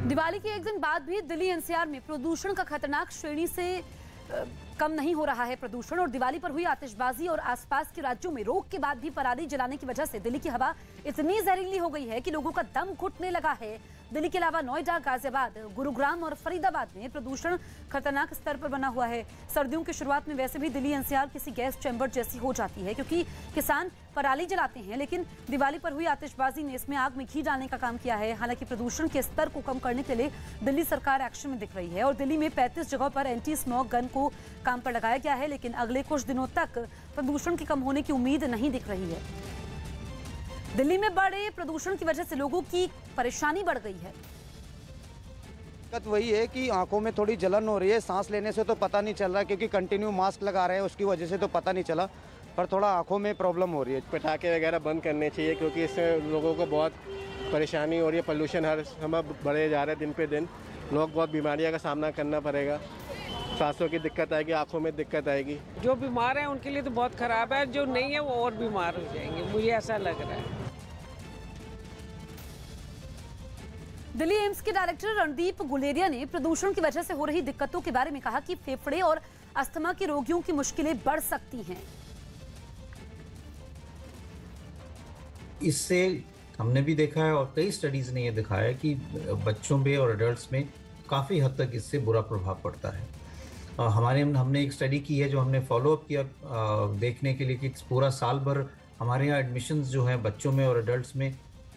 दिवाली के एक दिन बाद भी दिल्ली एनसीआर में प्रदूषण का खतरनाक श्रेणी से कम नहीं हो रहा है प्रदूषण। और दिवाली पर हुई आतिशबाजी और आसपास के राज्यों में रोक के बाद भी पराली जलाने की वजह से दिल्ली की हवा इतनी जहरीली हो गई है कि लोगों का दम घुटने लगा है। दिल्ली के अलावा नोएडा, गाजियाबाद, गुरुग्राम और फरीदाबाद में प्रदूषण खतरनाक स्तर पर बना हुआ है। सर्दियों की शुरुआत में वैसे भी दिल्ली एनसीआर किसी गैस चैम्बर जैसी हो जाती है क्योंकि किसान पराली जलाते हैं, लेकिन दिवाली पर हुई आतिशबाजी ने इसमें आग में घी डालने का काम किया है। हालांकि प्रदूषण के स्तर को कम करने के लिए दिल्ली सरकार एक्शन में दिख रही है और दिल्ली में 35 जगहों पर एंटी स्मोक गन को काम पर लगाया गया है, लेकिन अगले कुछ दिनों तक प्रदूषण के कम होने की उम्मीद नहीं दिख रही है। दिल्ली में बढ़े प्रदूषण की वजह से लोगों की परेशानी बढ़ गई है। दिक्कत वही है कि आंखों में थोड़ी जलन हो रही है, सांस लेने से तो पता नहीं चल रहा क्योंकि कंटिन्यू मास्क लगा रहे हैं, उसकी वजह से तो पता नहीं चला, पर थोड़ा आंखों में प्रॉब्लम हो रही है। पटाखे वगैरह बंद करने चाहिए क्योंकि इससे लोगों को बहुत परेशानी हो रही है। पोल्यूशन हर समय बढ़े जा रहा है, दिन पे दिन लोग बहुत बीमारियों का सामना करना पड़ेगा। सांसों की दिक्कत आएगी, आंखों में दिक्कत आएगी। जो बीमार हैं उनके लिए तो बहुत खराब है, जो नहीं है वो और बीमार हो जाएंगे, मुझे ऐसा लग रहा है। दिल्ली एम्स के डायरेक्टर रणदीप गुलेरिया ने प्रदूषण की वजह से हो रही दिक्कतों के बारे में कहा कि फेफड़े और अस्थमा के रोगियों की मुश्किलें बढ़ सकती हैं। इससे हमने भी देखा है और कई स्टडीज ने यह दिखाया है कि बच्चों में और एडल्ट्स में काफ़ी हद तक इससे बुरा प्रभाव पड़ता है। हमने एक स्टडी की है जो हमने फॉलोअप किया देखने के लिए कि पूरा साल भर हमारे यहाँ एडमिशन्स जो हैं बच्चों में और एडल्ट्स में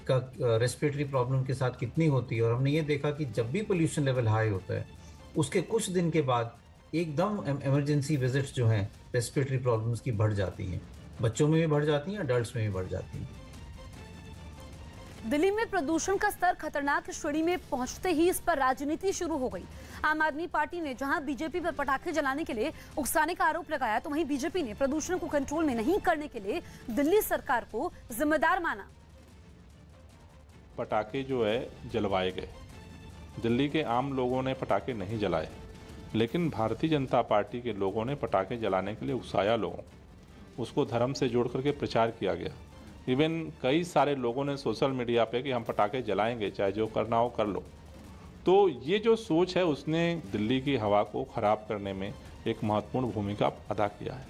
का रेस्पिरेटरी प्रॉब्लम के साथ कितनी होती है। और हमने ये देखा कि जब भी पोल्यूशन लेवल हाई होता है उसके कुछ दिन के बाद एकदम इमरजेंसी विजिट्स जो हैं रेस्पिरेटरी प्रॉब्लम्स की बढ़ जाती हैं, बच्चों में भी बढ़ जाती हैं, एडल्ट्स में भी बढ़ जाती हैं। दिल्ली में प्रदूषण का स्तर खतरनाक श्रेणी में पहुंचते ही इस पर राजनीति शुरू हो गई। आम आदमी पार्टी ने जहां बीजेपी पर पटाखे जलाने के लिए उकसाने का आरोप लगाया, तो वहीं बीजेपी ने प्रदूषण को कंट्रोल में नहीं करने के लिए दिल्ली सरकार को जिम्मेदार माना। पटाखे जो है जलवाए गए, दिल्ली के आम लोगों ने पटाखे नहीं जलाए, लेकिन भारतीय जनता पार्टी के लोगों ने पटाखे जलाने के लिए उकसाया लोगों, उसको धर्म से जोड़ करके प्रचार किया गया। इवन कई सारे लोगों ने सोशल मीडिया पे कि हम पटाखे जलाएंगे, चाहे जो करना हो कर लो। तो ये जो सोच है उसने दिल्ली की हवा को ख़राब करने में एक महत्वपूर्ण भूमिका अदा किया है।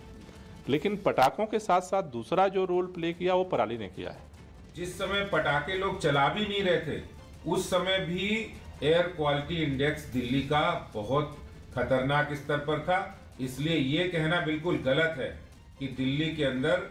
लेकिन पटाखों के साथ साथ दूसरा जो रोल प्ले किया वो पराली ने किया है। जिस समय पटाखे लोग चला भी नहीं रहे थे उस समय भी एयर क्वालिटी इंडेक्स दिल्ली का बहुत खतरनाक स्तर पर था। इसलिए ये कहना बिल्कुल गलत है कि दिल्ली के अंदर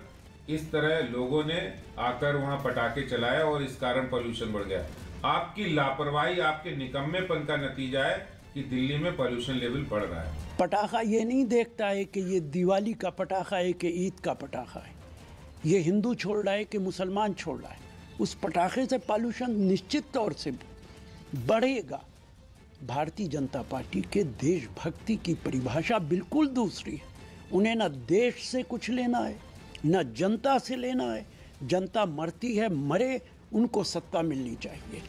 इस तरह लोगों ने आकर वहां पटाखे चलाया और इस कारण पोल्यूशन बढ़ गया। आपकी लापरवाही, आपके निकम्मेपन का नतीजा है कि दिल्ली में पोल्यूशन लेवल बढ़ रहा है। पटाखा ये नहीं देखता है कि ये दिवाली का पटाखा है कि ईद का पटाखा है, ये हिंदू छोड़ रहा है कि मुसलमान छोड़ रहा है। उस पटाखे से पॉल्यूशन निश्चित तौर से बढ़ेगा। भारतीय जनता पार्टी के देशभक्ति की परिभाषा बिल्कुल दूसरी है। उन्हें न देश से कुछ लेना है न जनता से लेना है। जनता मरती है, मरे, उनको सत्ता मिलनी चाहिए।